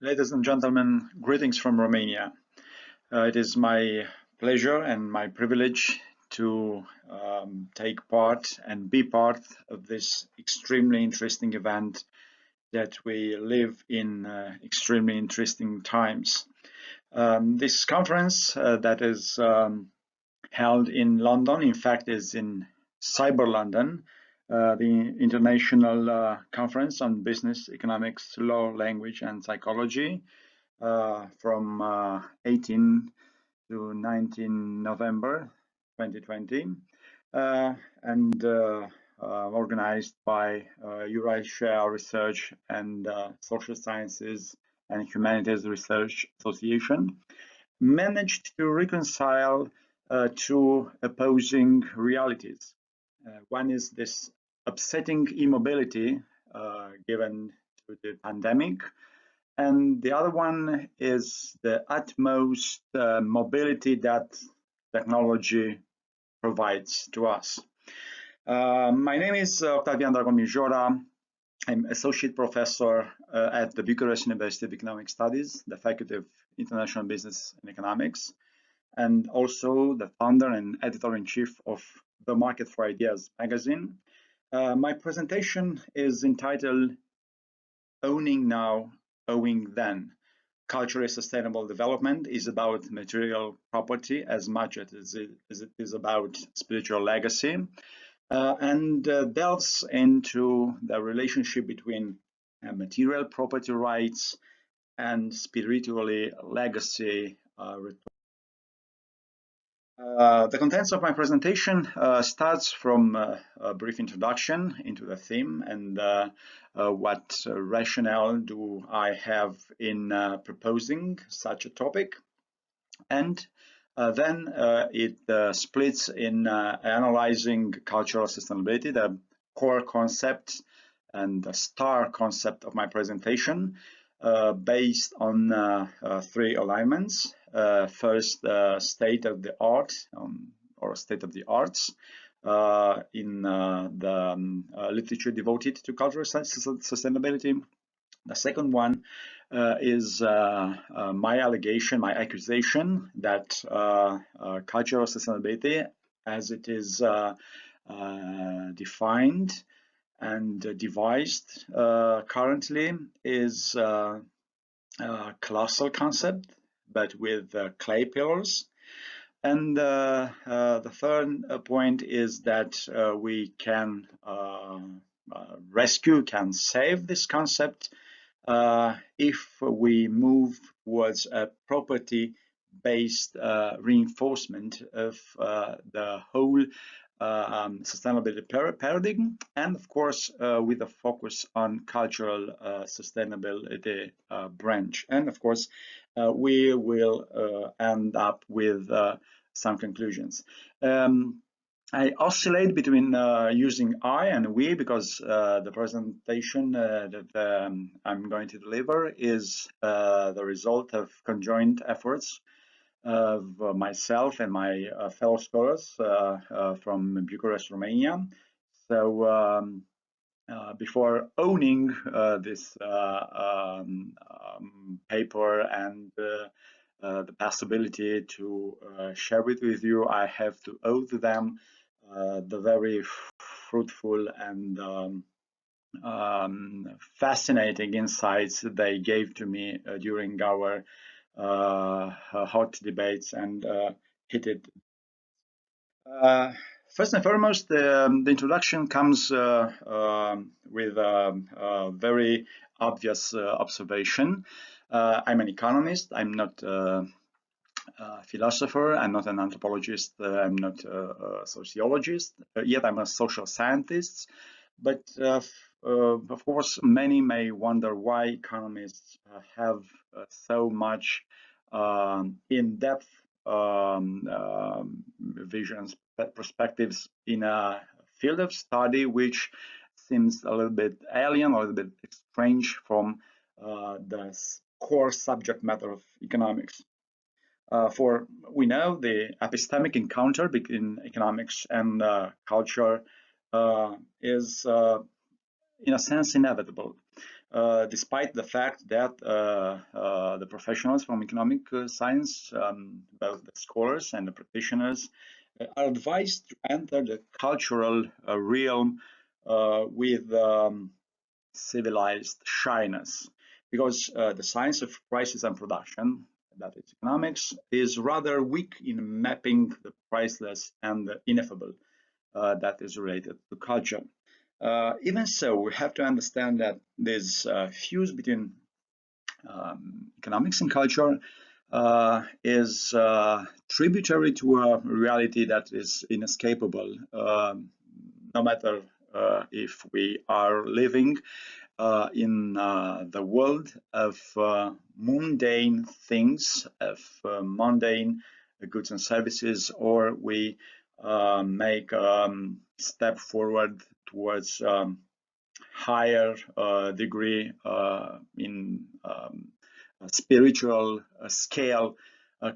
Ladies and gentlemen, greetings from Romania. It is my pleasure and my privilege to take part and be part of this extremely interesting event that we live in extremely interesting times. This conference that is held in London, in fact, is in Cyber London, the International Conference on Business, Economics, Law, Language, and Psychology from 18 to 19 November 2020, and organized by Eurasia Research and Social Sciences and Humanities Research Association, managed to reconcile two opposing realities. One is this upsetting immobility given to the pandemic, and the other one is the utmost mobility that technology provides to us. My name is Octavian Dragomir. I'm associate professor at the Bucharest University of Economic Studies, the Faculty of International Business and Economics, and also the founder and editor-in-chief of The Market for Ideas magazine. My presentation is entitled Owning Now, Owing Then. Culturally sustainable development is about material property as much as it is about spiritual legacy, and delves into the relationship between material property rights and spiritually legacy. The contents of my presentation starts from a brief introduction into the theme and what rationale do I have in proposing such a topic. And then it splits in analyzing cultural sustainability, the core concept and the star concept of my presentation, based on three alignments. First, state of the art or state of the arts in the literature devoted to cultural sustainability. The second one is my allegation, my accusation that cultural sustainability, as it is defined and devised currently, is a colossal concept, but with clay pillars. And the third point is that we can rescue, can save this concept if we move towards a property-based reinforcement of the whole sustainability paradigm, and of course with a focus on cultural sustainability branch. And of course we will end up with some conclusions. I oscillate between using I and we because the presentation that I'm going to deliver is the result of conjoint efforts of myself and my fellow scholars from Bucharest, Romania. So before owning this paper and the possibility to share it with you, I have to owe to them the very fruitful and fascinating insights they gave to me during our hot debates and heated. First and foremost, the introduction comes with a very obvious observation. I'm an economist. I'm not a philosopher. I'm not an anthropologist. I'm not a sociologist. Yet I'm a social scientist. But of course, many may wonder why economists have so much in-depth visions, perspectives in a field of study which seems a little bit alien, a little bit strange from the core subject matter of economics. For we know the epistemic encounter between economics and culture is in a sense inevitable. despite the fact that the professionals from economic science, both the scholars and the practitioners, are advised to enter the cultural realm with civilized shyness, because the science of prices and production, that is economics, is rather weak in mapping the priceless and the ineffable that is related to culture. Even so, we have to understand that this fuse between economics and culture is tributary to a reality that is inescapable, no matter if we are living in the world of mundane things, of mundane goods and services, or we make step forward towards higher degree in spiritual scale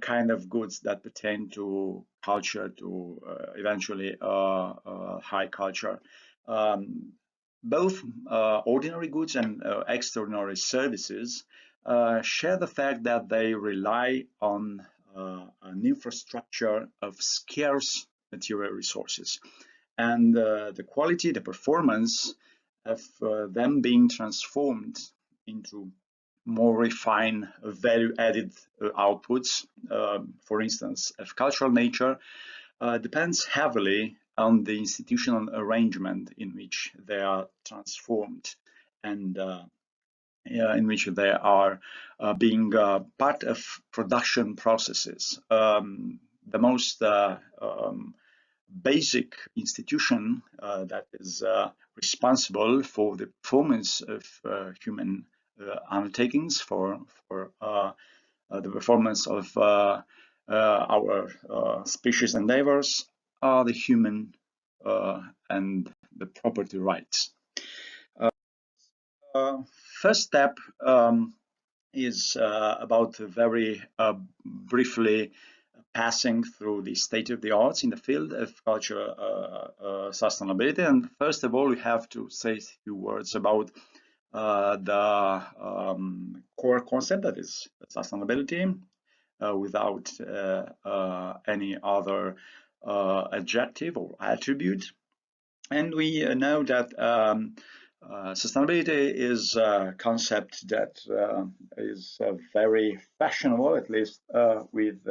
kind of goods that pertain to culture, to eventually high culture. Both ordinary goods and extraordinary services share the fact that they rely on an infrastructure of scarce material resources, and the quality, the performance of them being transformed into more refined value-added outputs, for instance, of cultural nature, depends heavily on the institutional arrangement in which they are transformed, and in which they are being part of production processes. The most basic institution that is responsible for the performance of human undertakings, for the performance of our species endeavors, are the human and the property rights. First step is about very briefly passing through the state of the arts in the field of cultural sustainability. And first of all, we have to say a few words about the core concept, that is sustainability, without any other adjective or attribute. And we know that sustainability is a concept that is very fashionable, at least with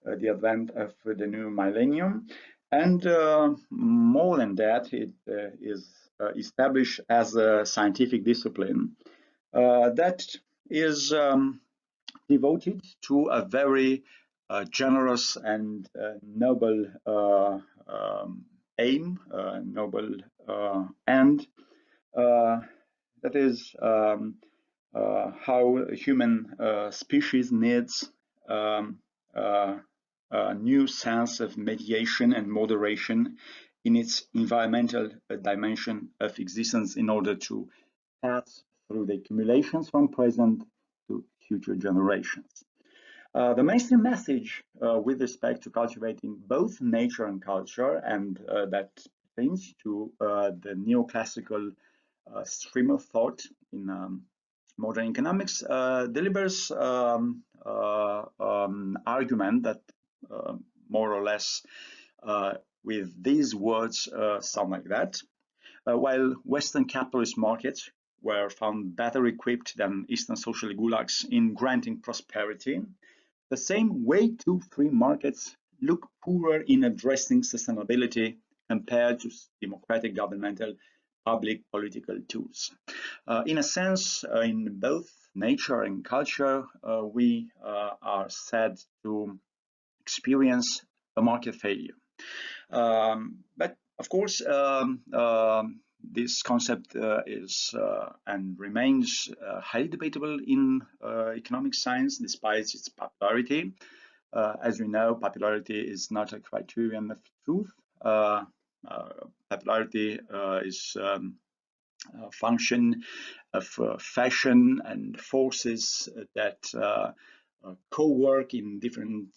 the advent of the new millennium. And more than that, it is established as a scientific discipline that is devoted to a very generous and noble aim, noble end. That is how human species needs a new sense of mediation and moderation in its environmental dimension of existence in order to pass through the accumulations from present to future generations. The mainstream message with respect to cultivating both nature and culture, and that pertains to the neoclassical stream of thought in modern economics, delivers argument that more or less with these words sound like that. While Western capitalist markets were found better equipped than Eastern social gulags in granting prosperity, the same way to free markets look poorer in addressing sustainability compared to democratic governmental public political tools. In a sense, in both nature and culture, we are said to experience a market failure. But of course, this concept is and remains highly debatable in economic science, despite its popularity. As we know, popularity is not a criterion of truth. Popularity is a function of fashion and forces that co-work in different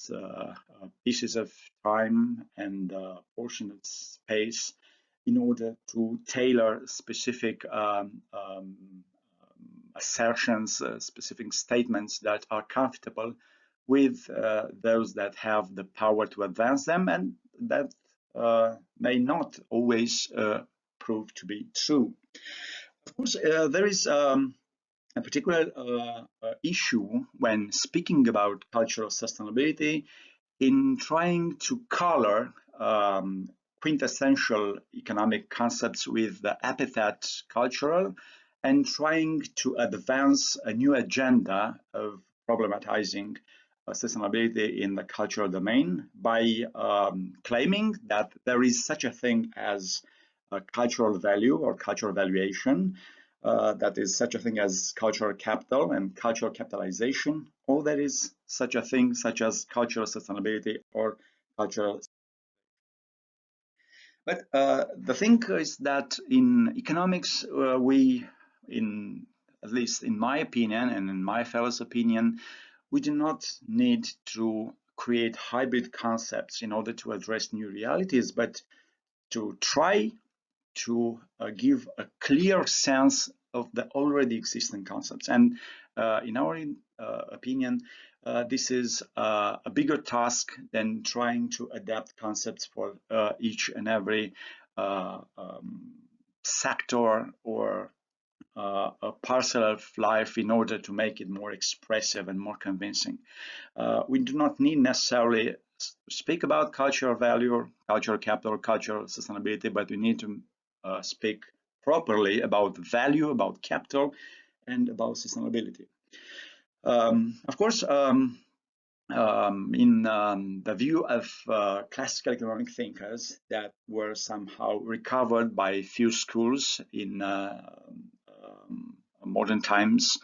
pieces of time and portion of space in order to tailor specific assertions, specific statements that are comfortable with those that have the power to advance them, and that may not always prove to be true. Of course, there is a particular issue when speaking about cultural sustainability in trying to color quintessential economic concepts with the epithet cultural, and trying to advance a new agenda of problematizing sustainability in the cultural domain by claiming that there is such a thing as a cultural value or cultural valuation, that is such a thing as cultural capital and cultural capitalization, or there is such a thing such as cultural sustainability or cultural. But the thing is that in economics, at least in my opinion and in my fellows' opinion, we do not need to create hybrid concepts in order to address new realities, but to try to give a clear sense of the already existing concepts. And in our opinion, this is a bigger task than trying to adapt concepts for each and every sector or a parcel of life in order to make it more expressive and more convincing. We do not need necessarily speak about cultural value or cultural capital or cultural sustainability, but we need to speak properly about value, about capital, and about sustainability. Of course, in the view of classical economic thinkers that were somehow recovered by few schools in modern times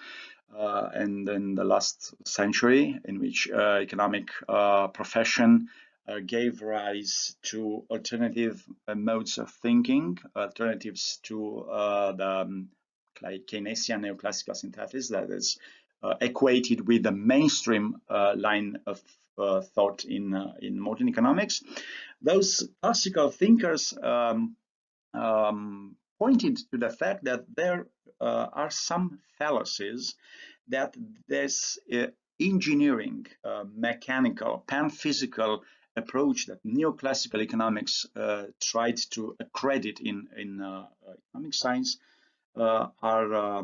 and in the last century, in which economic profession gave rise to alternative modes of thinking, alternatives to the Keynesian neoclassical synthesis that is equated with the mainstream line of thought in modern economics. Those classical thinkers pointed to the fact that there are some fallacies that this engineering, mechanical, panphysical approach that neoclassical economics tried to accredit in economic science are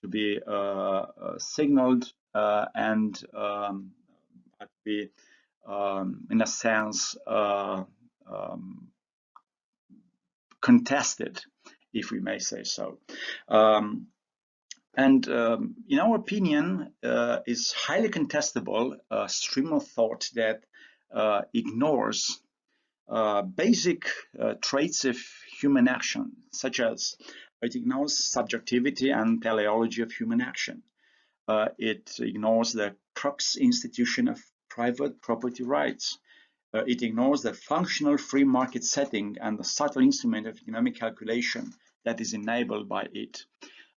to be signaled and to be, in a sense, contested, if we may say so. And in our opinion, is highly contestable a stream of thought that ignores basic traits of human action, such as it ignores subjectivity and teleology of human action. It ignores the crux institution of private property rights. It ignores the functional free market setting and the subtle instrument of economic calculation that is enabled by it.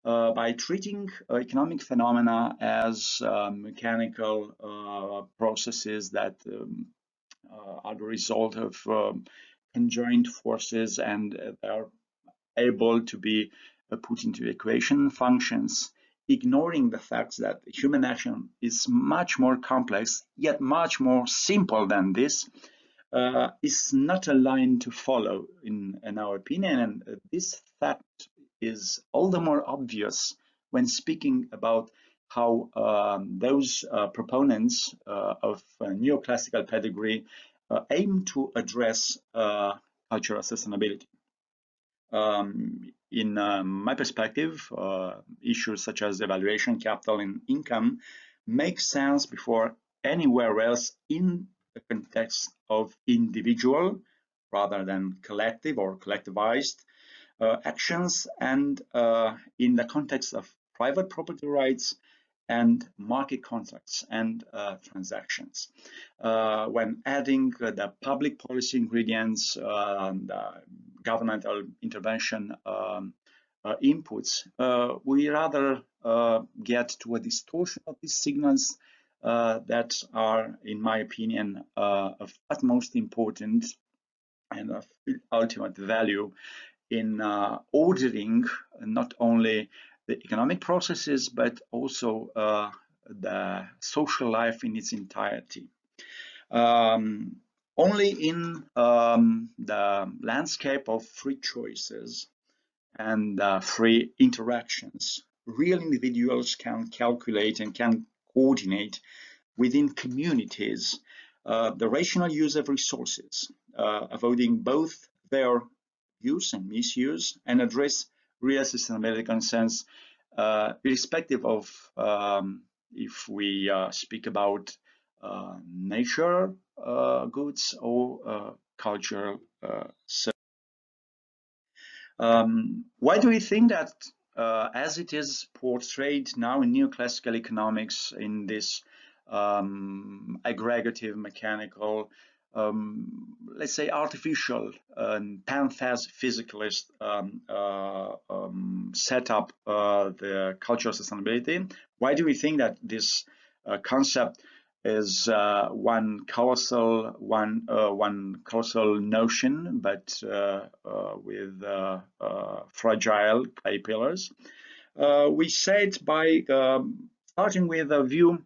By treating economic phenomena as mechanical processes that are the result of conjoined forces and are able to be put into equation functions, ignoring the fact that human action is much more complex, yet much more simple than this, is not a line to follow in our opinion. And this fact is all the more obvious when speaking about how those proponents of neoclassical pedigree aim to address cultural sustainability. In my perspective, issues such as evaluation, capital, and income make sense before anywhere else in the context of individual rather than collective or collectivized actions, and in the context of private property rights and market contracts and transactions. When adding the public policy ingredients, the governmental intervention inputs, we rather get to a distortion of these signals that are, in my opinion, of utmost importance and of ultimate value in ordering not only the economic processes, but also the social life in its entirety. Only in the landscape of free choices and free interactions, real individuals can calculate and can coordinate within communities the rational use of resources, avoiding both their use and misuse, and address real sustainability concerns, irrespective of if we speak about nature goods or cultural services. Why do we think that, as it is portrayed now in neoclassical economics, in this aggregative, mechanical, let's say artificial, panphysicalist setup, the cultural sustainability? Why do we think that this concept is one colossal notion, but with fragile clay pillars? We say it by starting with a view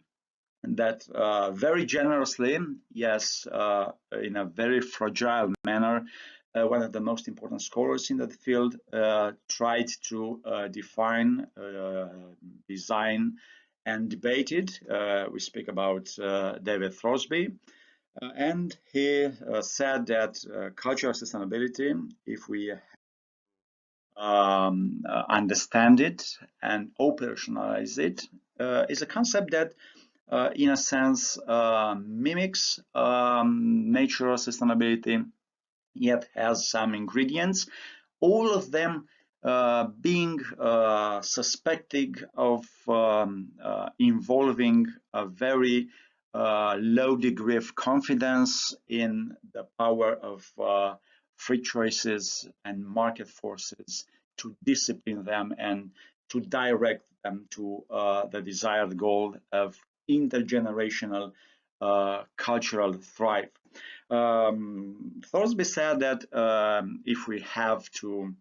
that very generously, yes, in a very fragile manner, one of the most important scholars in that field tried to define, design, and debated. We speak about David Thoresby, and he said that cultural sustainability, if we understand it and operationalize it, is a concept that in a sense mimics natural sustainability, yet has some ingredients, all of them being suspected of involving a very low degree of confidence in the power of free choices and market forces to discipline them and to direct them to the desired goal of intergenerational cultural thrive. Thoresby said that if we have to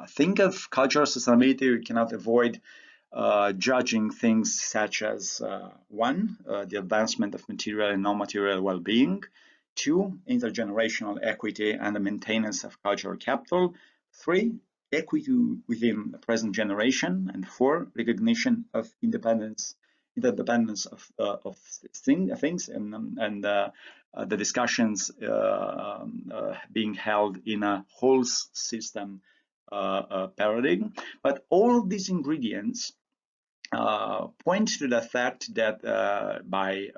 think of cultural sustainability, we cannot avoid judging things such as one, the advancement of material and non-material well-being; two, intergenerational equity and the maintenance of cultural capital; three, equity within the present generation; and four, recognition of interdependence of things, and the discussions being held in a whole system paradigm. But all of these ingredients point to the fact that by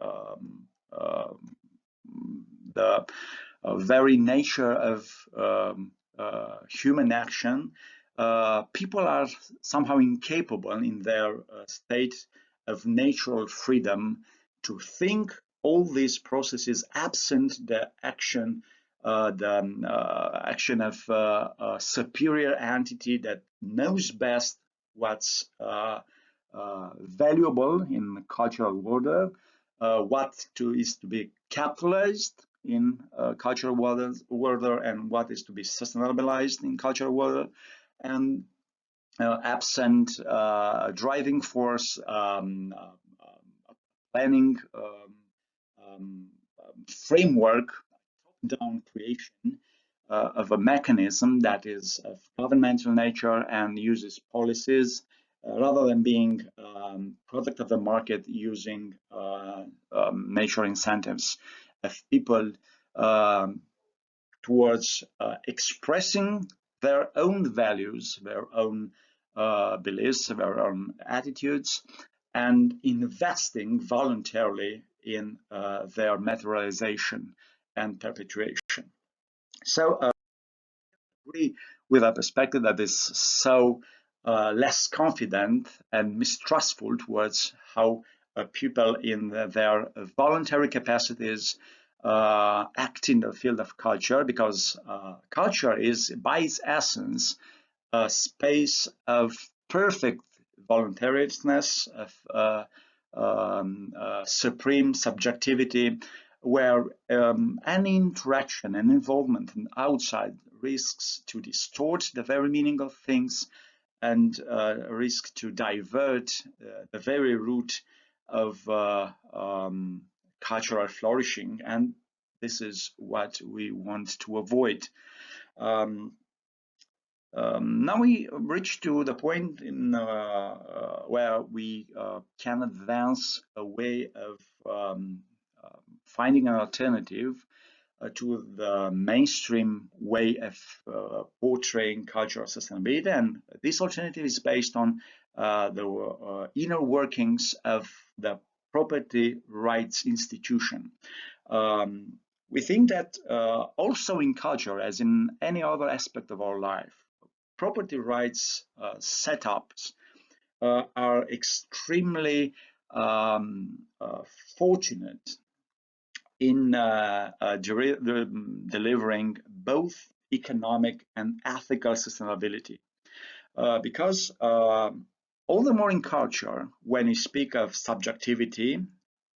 the very nature of human action, people are somehow incapable in their state of natural freedom to think all these processes absent the action of a superior entity that knows best what's valuable in cultural order, what is to be capitalized in cultural order, and what is to be sustainabilized in cultural order, and absent driving force, planning framework, down creation of a mechanism that is of governmental nature and uses policies rather than being product of the market using nature incentives of people towards expressing their own values, their own beliefs, their own attitudes, and investing voluntarily in their materialization and perpetuation. So I agree with a perspective that is so less confident and mistrustful towards how people in their voluntary capacities act in the field of culture, because culture is by its essence a space of perfect voluntariness, of supreme subjectivity, where any interaction and involvement from outside risks to distort the very meaning of things and risk to divert the very root of cultural flourishing, and this is what we want to avoid. Now we reach to the point in where we can advance a way of finding an alternative to the mainstream way of portraying cultural sustainability, and this alternative is based on the inner workings of the property rights institution. We think that also in culture, as in any other aspect of our life, property rights setups are extremely fortunate in delivering both economic and ethical sustainability. Because all the more in culture, when you speak of subjectivity,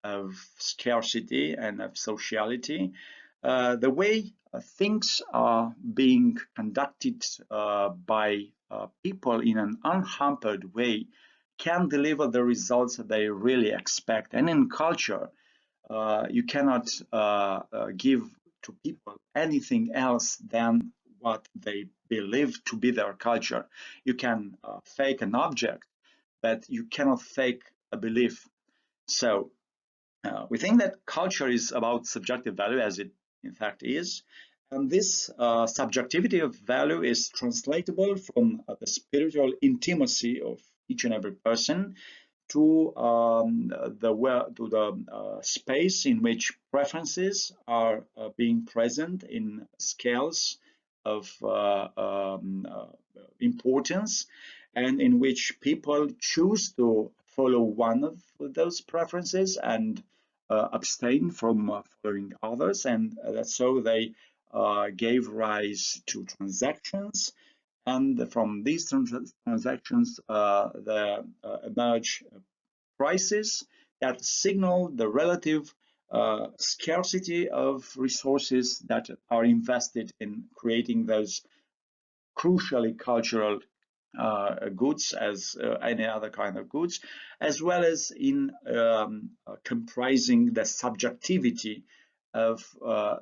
of scarcity, and of sociality, the way things are being conducted by people in an unhampered way can deliver the results that they really expect. And in culture, you cannot give to people anything else than what they believe to be their culture. You can fake an object, but you cannot fake a belief. So we think that culture is about subjective value, as it in fact is. And this subjectivity of value is translatable from the spiritual intimacy of each and every person to the space in which preferences are being present in scales of importance, and in which people choose to follow one of those preferences and abstain from following others, and so they gave rise to transactions, and from these transactions there emerge prices that signal the relative scarcity of resources that are invested in creating those crucially cultural goods as any other kind of goods, as well as in comprising the subjectivity of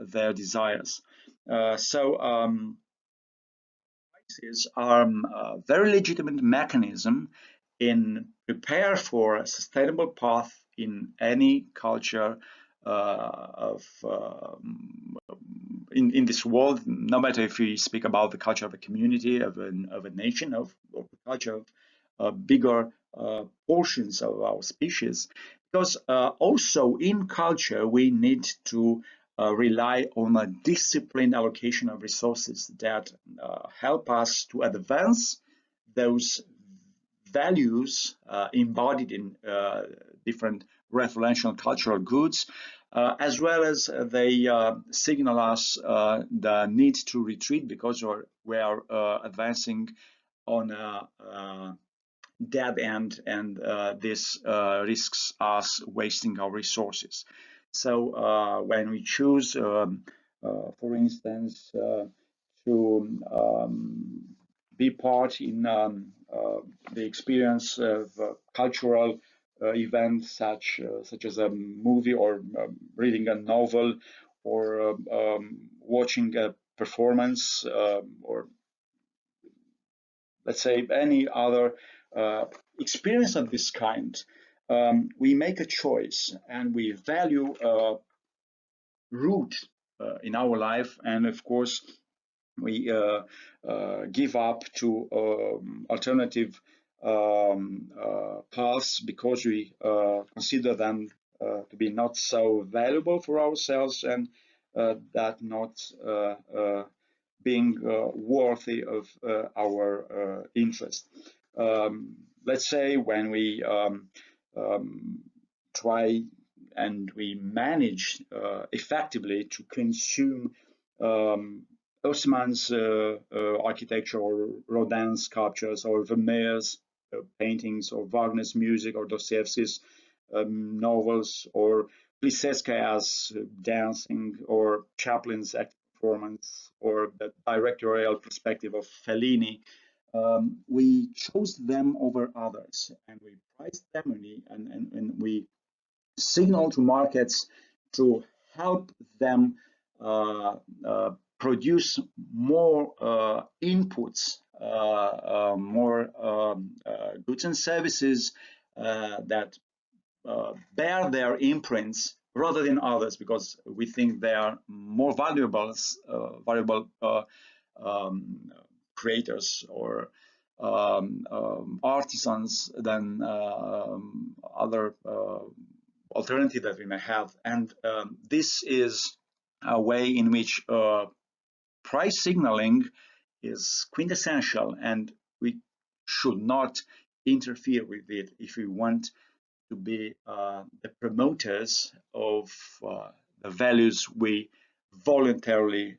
their desires. Prices are a very legitimate mechanism in prepare for a sustainable path in any culture in this world, no matter if we speak about the culture of a community, of a nation, of the culture of bigger portions of our species. Because also in culture, we need to rely on a disciplined allocation of resources that help us to advance those values embodied in different referential cultural goods, as well as they signal us the need to retreat because we are advancing on a dead end, and this risks us wasting our resources. So when we choose, for instance, to be part in the experience of cultural events such as a movie, or reading a novel, or watching a performance, or let's say any other experience of this kind, we make a choice and we value root in our life, and of course we give up to alternative paths because we consider them to be not so valuable for ourselves, and that not being worthy of our interest. Let's say when we try and we manage effectively to consume Haussmann's architecture, or Rodin's sculptures, or Vermeer's paintings, or Wagner's music, or Dostoevsky's novels, or Plisetskaya's dancing, or Chaplin's acting performance, or the directorial perspective of Fellini. we chose them over others, and we priced them, and we signal to markets to help them produce more inputs, more goods and services that bear their imprints rather than others, because we think they are more valuable creators or artisans than other alternative that we may have. And this is a way in which price signaling is quintessential, and we should not interfere with it if we want to be the promoters of the values we voluntarily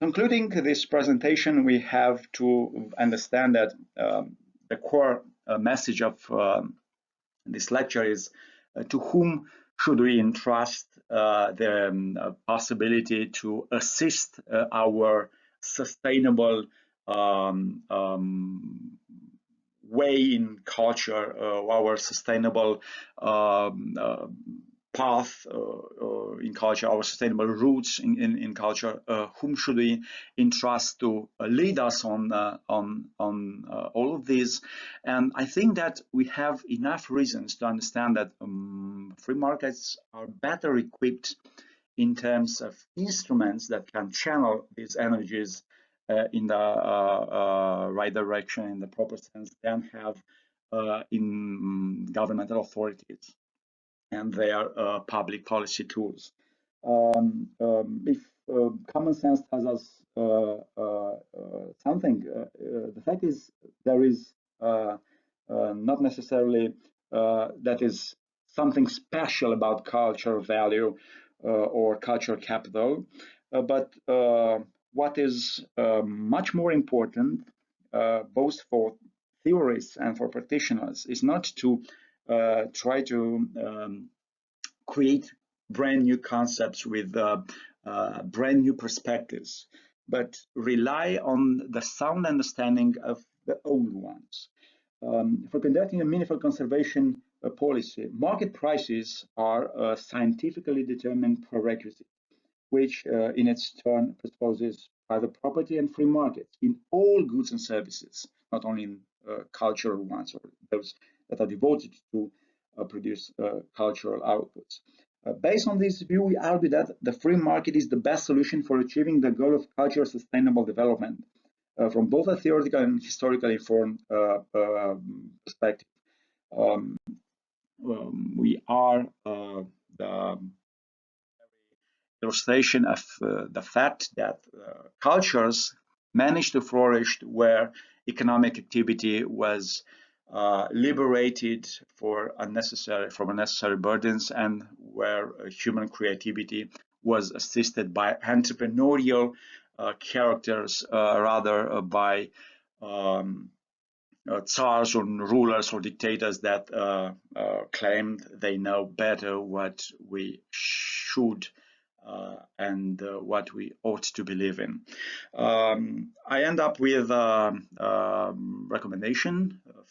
concluding this presentation, we have to understand that the core message of this lecture is to whom should we entrust the possibility to assist our sustainable way in culture, our sustainable path in culture, our sustainable roots in culture. Whom should we entrust to lead us on all of these? And I think that we have enough reasons to understand that free markets are better equipped in terms of instruments that can channel these energies in the right direction, in the proper sense, than have in governmental authorities and their public policy tools. If common sense tells us something, the fact is there is not necessarily that is something special about cultural value or cultural capital, but what is much more important, both for theorists and for practitioners, is not to try to create brand new concepts with brand new perspectives, but rely on the sound understanding of the old ones. For conducting a meaningful conservation policy, market prices are a scientifically determined prerequisite, which in its turn presupposes private property and free markets in all goods and services, not only in cultural ones or those that are devoted to produce cultural outputs. Based on this view, we argue that the free market is the best solution for achieving the goal of cultural sustainable development from both a theoretical and historically informed perspective. We are the illustration of the fact that cultures managed to flourish where economic activity was liberated from unnecessary burdens, and where human creativity was assisted by entrepreneurial characters rather by tsars or rulers or dictators that claimed they know better what we should and what we ought to believe in. I end up with a recommendation of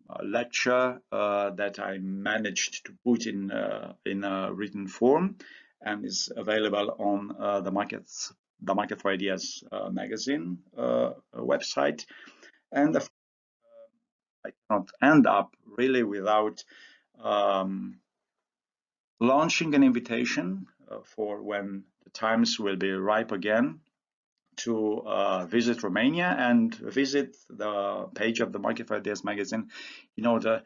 a lecture that I managed to put in a written form, and is available on the Market for Ideas magazine website. And I cannot end up really without launching an invitation for when the times will be ripe again to visit Romania and visit the page of the Market for Ideas magazine in order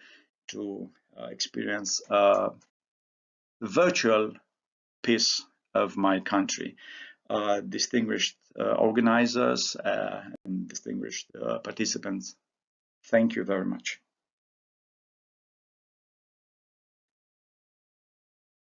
to experience a virtual piece of my country. Distinguished organizers and distinguished participants, thank you very much.